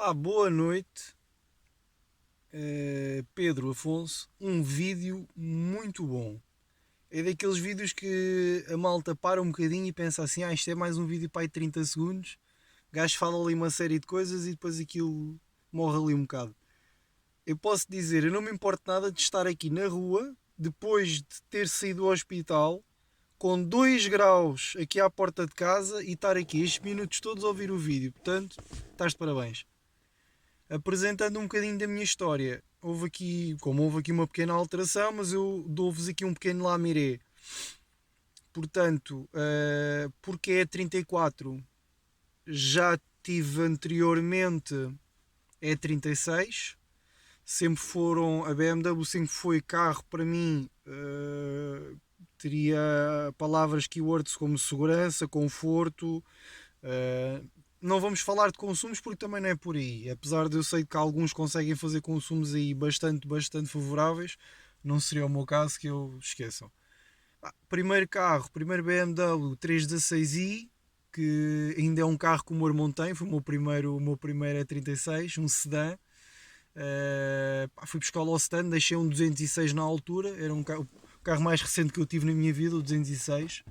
Pá, boa noite, Pedro Afonso. Um vídeo muito bom. É daqueles vídeos que a malta para um bocadinho e pensa assim: isto é mais um vídeo para aí 30 segundos. O gajo fala ali uma série de coisas e depois aquilo morre ali um bocado. Eu posso dizer, eu não me importo nada de estar aqui na rua, depois de ter saído do hospital, com 2 graus aqui à porta de casa e estar aqui estes minutos todos a ouvir o vídeo. Portanto, estás de parabéns. Apresentando um bocadinho da minha história. Houve aqui uma pequena alteração, mas eu dou-vos aqui um pequeno lamiré. Portanto, porque é 34, já tive anteriormente é 36. Sempre foram, a BMW sempre foi carro para mim, teria palavras keywords como segurança, conforto. Não vamos falar de consumos porque também não é por aí. Apesar de eu sei que alguns conseguem fazer consumos aí bastante favoráveis, não seria o meu caso, que eu esqueçam. Primeiro carro, primeiro BMW 316i, que ainda é um carro que o meu irmão tem, foi o meu primeiro E36, um sedã. Fui buscar ao stand, deixei um 206 na altura, era o carro mais recente que eu tive na minha vida, o 206.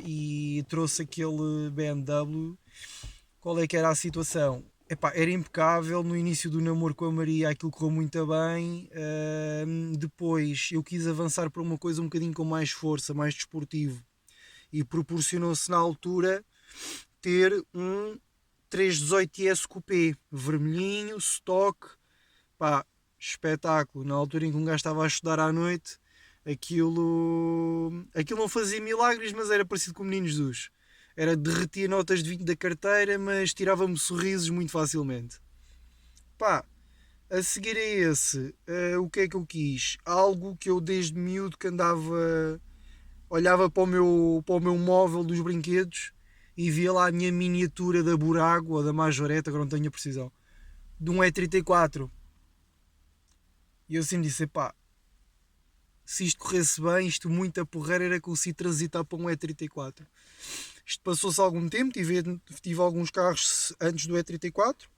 E trouxe aquele BMW. Qual é que era a situação? Epá, era impecável no início do namoro com a Maria, aquilo correu muito bem. Depois eu quis avançar para uma coisa um bocadinho com mais força, mais desportivo, e proporcionou-se na altura ter um 318S Coupé vermelhinho, stock. Pá, espetáculo. Na altura em que um gajo estava a estudar à noite, aquilo não fazia milagres, mas era parecido com o Menino Jesus. Era derretia notas de 20 da carteira, mas tirava-me sorrisos muito facilmente. Pá, a seguir a esse, o que é que eu quis? Algo que eu desde miúdo que andava, olhava para o meu móvel dos brinquedos e via lá a minha miniatura da Burago ou da Majoreta, agora não tenho a precisão, de um E34. E eu assim disse, pá, se isto corresse bem, isto muito a porreira era conseguir transitar para um E34. Isto passou-se algum tempo, tive alguns carros antes do E34.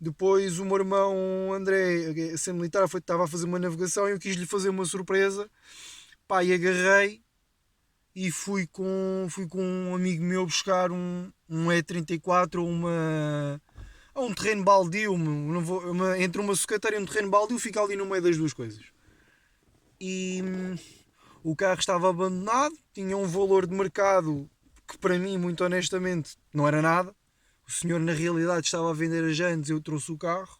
Depois o meu irmão André, sendo militar, estava a fazer uma navegação e eu quis lhe fazer uma surpresa. Pá, e agarrei e fui com um amigo meu buscar um E34 a um terreno baldio. Entre uma sucateira e um terreno baldio, fica ali no meio das duas coisas. E o carro estava abandonado, tinha um valor de mercado que para mim, muito honestamente, não era nada. O senhor na realidade estava a vender as jantes, eu trouxe o carro.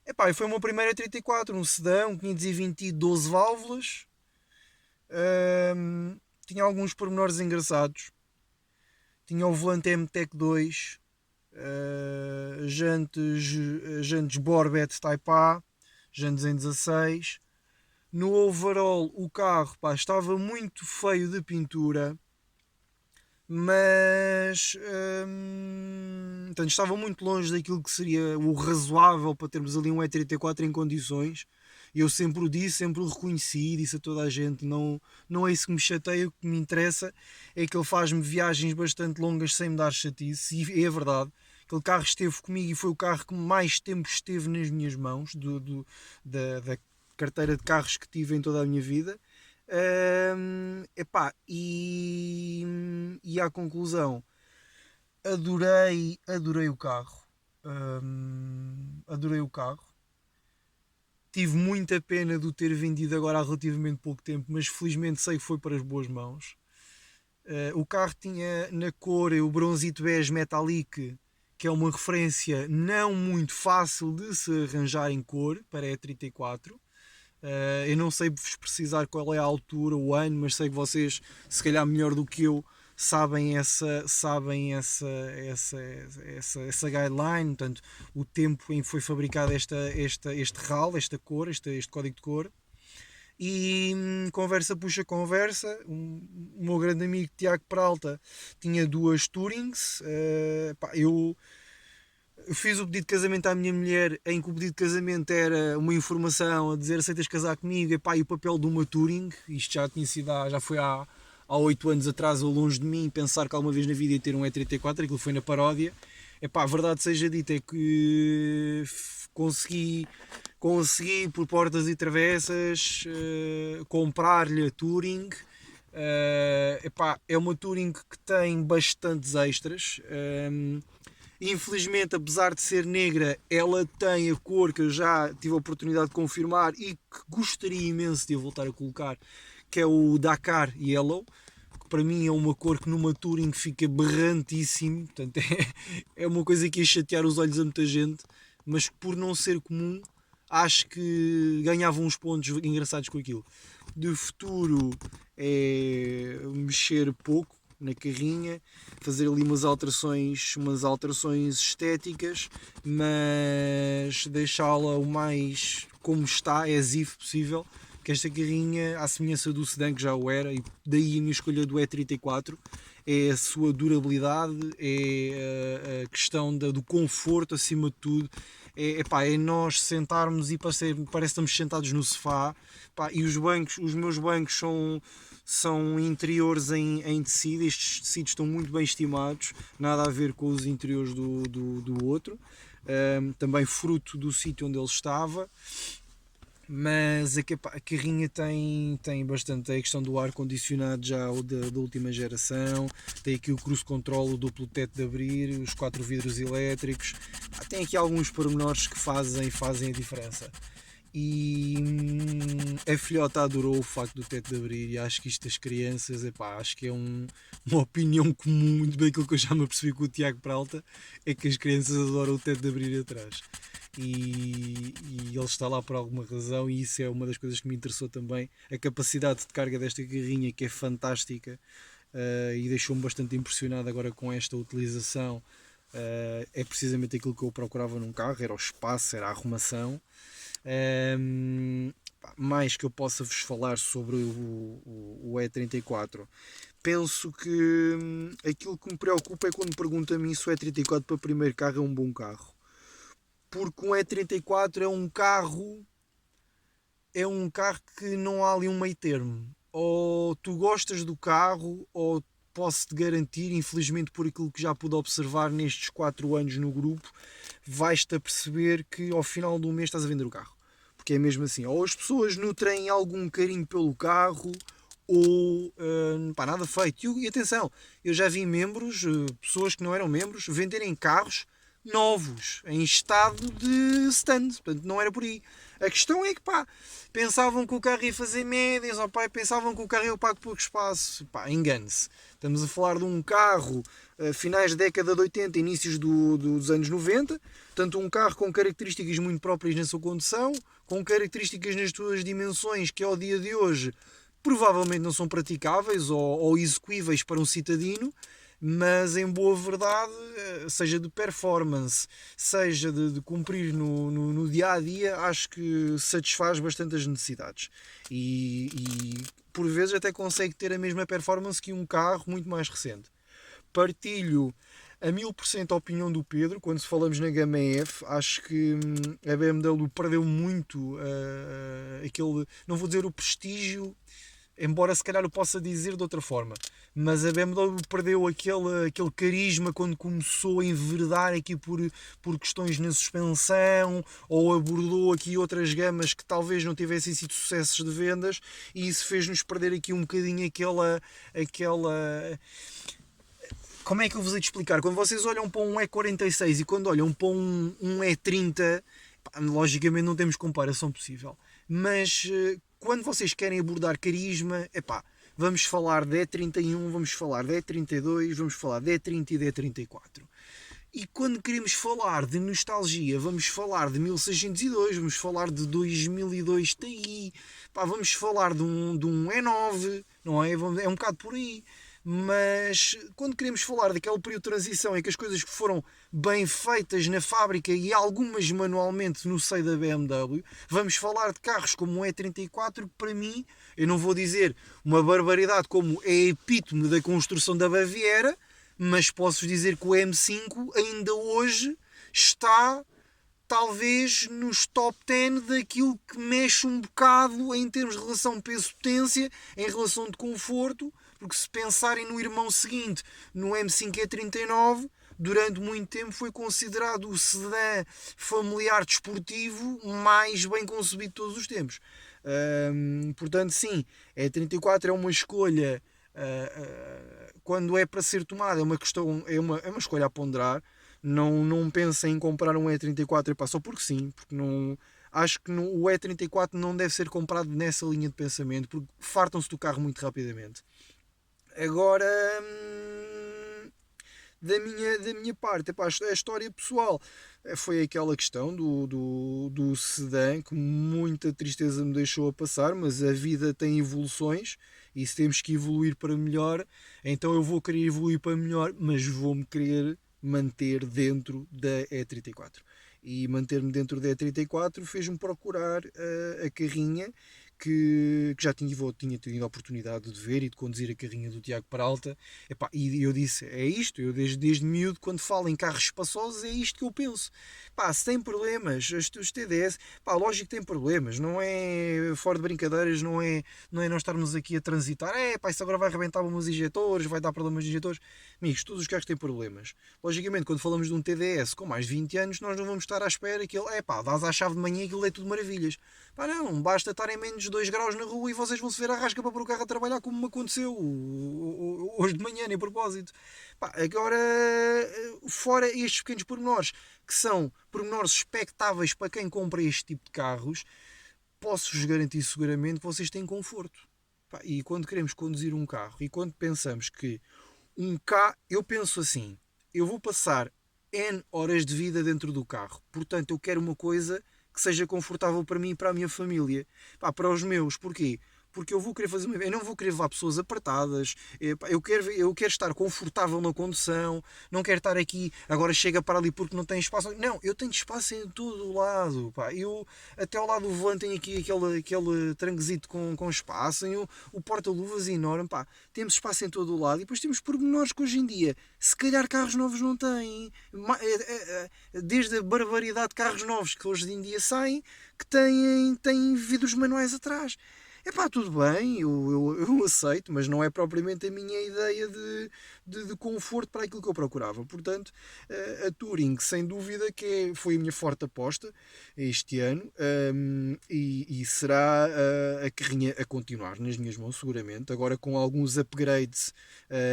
Epá, e foi o meu primeiro E34, um sedã, um 520i 12 válvulas. Tinha alguns pormenores engraçados. Tinha o volante MTEC 2, jantes Borbet Type A, jantes em 16. No overall, o carro, pá, estava muito feio de pintura, mas portanto, estava muito longe daquilo que seria o razoável para termos ali um E34 em condições. Eu sempre o disse, sempre o reconheci, disse a toda a gente, não é isso que me chateia. O que me interessa é que ele faz-me viagens bastante longas sem me dar chatice, e é verdade. Aquele carro esteve comigo e foi o carro que mais tempo esteve nas minhas mãos, da carteira de carros que tive em toda a minha vida. E à conclusão, adorei o carro. Adorei o carro. Tive muita pena de o ter vendido agora há relativamente pouco tempo, mas felizmente sei que foi para as boas mãos. O carro tinha na cor o bronzito bege metallic, que é uma referência não muito fácil de se arranjar em cor para E34. Eu não sei vos precisar qual é a altura, o ano, mas sei que vocês, se calhar melhor do que eu, sabem essa guideline, portanto, o tempo em que foi fabricado este RAL, esta cor, este código de cor. E conversa puxa conversa. O meu grande amigo Tiago Peralta tinha duas Tourings. Eu fiz o pedido de casamento à minha mulher, em que o pedido de casamento era uma informação a dizer aceitas casar comigo, e o papel de uma Touring. Isto já tinha sido já foi há 8 anos atrás, ou longe de mim pensar que alguma vez na vida ia ter um E34, aquilo foi na paródia. epá, a verdade seja dita é que consegui por portas e travessas comprar-lhe a Touring. Epá, é uma Touring que tem bastantes extras. Infelizmente, apesar de ser negra, ela tem a cor que eu já tive a oportunidade de confirmar e que gostaria imenso de a voltar a colocar, que é o Dakar Yellow, que para mim é uma cor que numa Touring fica berrantíssimo. Portanto, é uma coisa que ia chatear os olhos a muita gente, mas por não ser comum, acho que ganhava uns pontos engraçados com aquilo. De futuro é mexer pouco na carrinha, fazer ali umas alterações estéticas, mas deixá-la o mais como está, é exif possível, que esta carrinha, à semelhança do sedã que já o era, e daí a minha escolha do E34, é a sua durabilidade, é a questão do conforto acima de tudo. É nós sentarmos e parece que estamos sentados no sofá, pá, e os meus bancos são interiores em tecido. Estes tecidos estão muito bem estimados, nada a ver com os interiores do outro, também fruto do sítio onde ele estava. Mas a carrinha tem bastante a questão do ar condicionado já da última geração, tem aqui o cruise control, o duplo teto de abrir, os 4 vidros elétricos, tem aqui alguns pormenores que fazem a diferença. E a filhota adorou o facto do teto de abrir, e acho que isto das crianças, acho que é uma opinião comum, muito bem aquilo que eu já me apercebi com o Tiago Peralta, é que as crianças adoram o teto de abrir atrás. E ele está lá por alguma razão, e isso é uma das coisas que me interessou também, a capacidade de carga desta carrinha, que é fantástica, e deixou-me bastante impressionado agora com esta utilização. É precisamente aquilo que eu procurava num carro, era o espaço, era a arrumação. Mais que eu possa vos falar sobre o E34, penso que aquilo que me preocupa é quando me perguntam a mim se o E34 para primeiro carro é um bom carro, porque um E34 é um carro que não há ali um meio termo, ou tu gostas do carro, ou posso-te garantir, infelizmente por aquilo que já pude observar nestes 4 anos no grupo, vais-te a perceber que ao final do mês estás a vender o carro, porque é mesmo assim, ou as pessoas nutrem algum carinho pelo carro, ou nada feito. E atenção, eu já vi membros, pessoas que não eram membros, venderem carros novos, em estado de stand, portanto não era por aí. A questão é que pensavam que o carro ia fazer médias, pensavam que o carro ia pagar pouco espaço. Engane-se. Estamos a falar de um carro finais da década de 80, inícios dos anos 90, portanto um carro com características muito próprias na sua condução, com características nas suas dimensões que ao dia de hoje provavelmente não são praticáveis ou execuíveis para um citadino, mas em boa verdade, seja de performance, seja de cumprir no dia a dia, acho que satisfaz bastante as necessidades, e por vezes até consegue ter a mesma performance que um carro muito mais recente. Partilho a 1000% a opinião do Pedro quando falamos na gama F. Acho que a BMW perdeu muito aquele, não vou dizer o prestígio, embora se calhar eu possa dizer de outra forma, mas a BMW perdeu aquele carisma quando começou a enveredar aqui por questões na suspensão, ou abordou aqui outras gamas que talvez não tivessem sido sucessos de vendas, e isso fez-nos perder aqui um bocadinho aquela como é que eu vos hei de explicar? Quando vocês olham para um E46 e quando olham para um E30, logicamente não temos comparação possível, mas quando vocês querem abordar carisma, vamos falar de E31, vamos falar de E32, vamos falar de E30 e de E34. E quando queremos falar de nostalgia, vamos falar de 1602, vamos falar de 2002 Ti, vamos falar de um E9, não é? É um bocado por aí. Mas quando queremos falar daquele período de transição em que as coisas foram bem feitas na fábrica e algumas manualmente no seio da BMW, vamos falar de carros como o E34, que para mim, eu não vou dizer uma barbaridade como é epítome da construção da Baviera, mas posso dizer que o M5 ainda hoje está talvez nos top 10 daquilo que mexe um bocado em termos de relação peso-potência, em relação de conforto, porque se pensarem no irmão seguinte, no M5 E39, durante muito tempo foi considerado o sedã familiar desportivo mais bem concebido de todos os tempos. Portanto, sim, E34 é uma escolha, quando é para ser tomada, é uma questão, é uma escolha a ponderar. Não pensem em comprar um E34 só porque sim, porque não. Acho que o E34 não deve ser comprado nessa linha de pensamento, porque fartam-se do carro muito rapidamente. Agora, da minha parte, epá, a história pessoal foi aquela questão do sedã que muita tristeza me deixou a passar, mas a vida tem evoluções e se temos que evoluir para melhor, então eu vou querer evoluir para melhor, mas vou-me querer manter dentro da E34. E manter-me dentro da E34 fez-me procurar a carrinha que já tinha tido a oportunidade de ver e de conduzir a carrinha do Tiago Peralta. Epá, e eu disse, é isto, eu desde miúdo, quando falo em carros espaçosos, é isto que eu penso. Pá, se tem problemas, os TDS, pá, lógico que tem problemas, não é, fora de brincadeiras, não é nós estarmos aqui a transitar, pá, isso agora vai arrebentar uns injetores, vai dar problemas de injetores. Amigos, todos os carros têm problemas. Logicamente, quando falamos de um TDS com mais de 20 anos, nós não vamos estar à espera que ele, pá, dás à chave de manhã e aquilo é tudo maravilhas. Pá, não, basta estar em menos de 2 graus na rua e vocês vão se ver à rasca para pôr o carro a trabalhar, como me aconteceu hoje de manhã, nem propósito. Pá, agora, fora estes pequenos pormenores, que são pormenores expectáveis para quem compra este tipo de carros, posso-vos garantir seguramente que vocês têm conforto. Pá, e quando queremos conduzir um carro e quando pensamos que um carro, eu penso assim, eu vou passar N horas de vida dentro do carro, portanto eu quero uma coisa que seja confortável para mim e para a minha família. Pá, para os meus, porquê? Porque eu vou querer fazer eu não vou querer levar pessoas apertadas, eu quero estar confortável na condução, não quero estar aqui, agora chega para ali porque não tem espaço. Não, eu tenho espaço em todo o lado. Pá. Eu até ao lado do volante tenho aqui aquele tranquezito com espaço, tenho o porta-luvas enorme, pá. Temos espaço em todo o lado e depois temos pormenores que hoje em dia, se calhar carros novos não têm. Desde a barbaridade de carros novos que hoje em dia saem, que têm vidros manuais atrás. Epá, tudo bem, eu aceito, mas não é propriamente a minha ideia de conforto para aquilo que eu procurava. Portanto, a Touring, sem dúvida, foi a minha forte aposta este ano, e será a carrinha a continuar nas minhas mãos, seguramente. Agora com alguns upgrades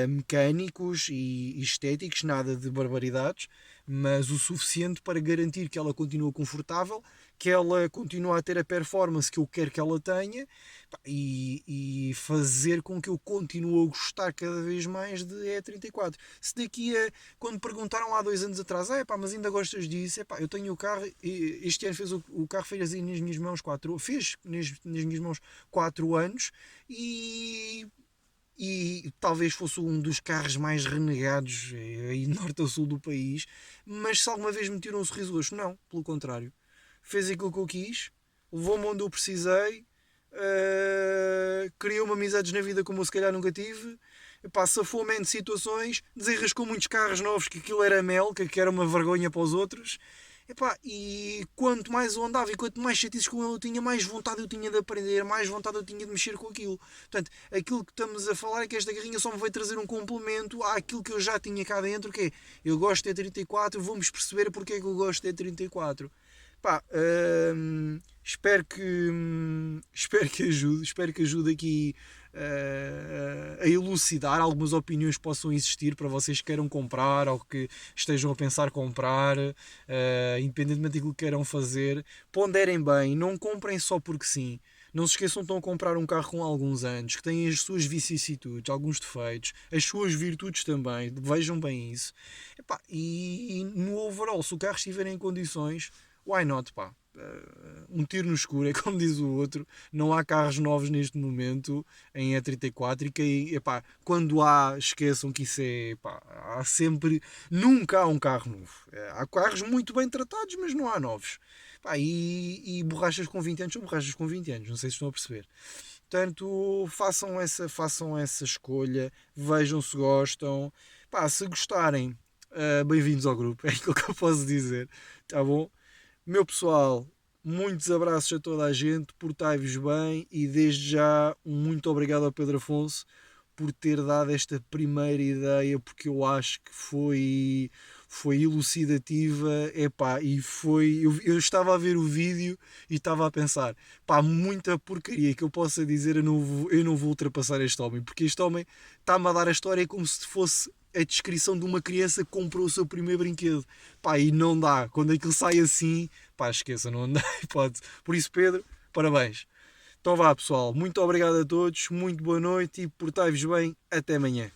mecânicos e estéticos, nada de barbaridades, mas o suficiente para garantir que ela continua confortável, que ela continua a ter a performance que eu quero que ela tenha, e fazer com que eu continue a gostar cada vez mais de E34. Se daqui a, quando perguntaram há 2 anos atrás, mas ainda gostas disso, eu tenho o carro, este ano fez o carro, fez assim nas minhas mãos 4 anos, e talvez fosse um dos carros mais renegados aí norte a sul do país, mas se alguma vez me tirou um sorriso roxo, não, pelo contrário, fez aquilo que eu quis, levou-me onde eu precisei, criou-me amizades na vida como eu se calhar nunca tive, safou-me de situações, desenrascou muitos carros novos que aquilo era mel, que era uma vergonha para os outros. E quanto mais eu andava e quanto mais chatices com ele eu tinha, mais vontade eu tinha de aprender, mais vontade eu tinha de mexer com aquilo. Portanto, aquilo que estamos a falar é que esta carrinha só me veio trazer um complemento àquilo que eu já tinha cá dentro, que é, eu gosto de E34, vamos perceber porque é que eu gosto de E34. Espero que ajude aqui a elucidar algumas opiniões que possam existir para vocês que queiram comprar ou que estejam a pensar comprar, independentemente daquilo que queiram fazer. Ponderem bem, não comprem só porque sim. Não se esqueçam de estão a comprar um carro com alguns anos, que tem as suas vicissitudes, alguns defeitos, as suas virtudes também. Vejam bem isso. E no overall, se o carro estiver em condições, why not, pá? Um tiro no escuro, é como diz o outro. Não há carros novos neste momento em E34 e que, quando há, esqueçam que isso é, há sempre, nunca há um carro novo. Há carros muito bem tratados, mas não há novos. E borrachas com 20 anos são borrachas com 20 anos, não sei se estão a perceber. Portanto, façam essa escolha, vejam se gostam. Se gostarem, bem-vindos ao grupo, é aquilo que eu posso dizer, tá bom? Meu pessoal, muitos abraços a toda a gente, portai-vos bem e desde já um muito obrigado ao Pedro Afonso por ter dado esta primeira ideia, porque eu acho que foi elucidativa, epá, e foi, eu estava a ver o vídeo e estava a pensar, pá, muita porcaria que eu possa dizer, eu não vou ultrapassar este homem, porque este homem está-me a dar a história como se fosse a descrição de uma criança que comprou o seu primeiro brinquedo, pá, e não dá, quando aquilo sai assim, pá, esqueça, não dá hipótese. Por isso, Pedro, parabéns. Então vá, pessoal, muito obrigado a todos, muito boa noite e portai-vos bem, até amanhã.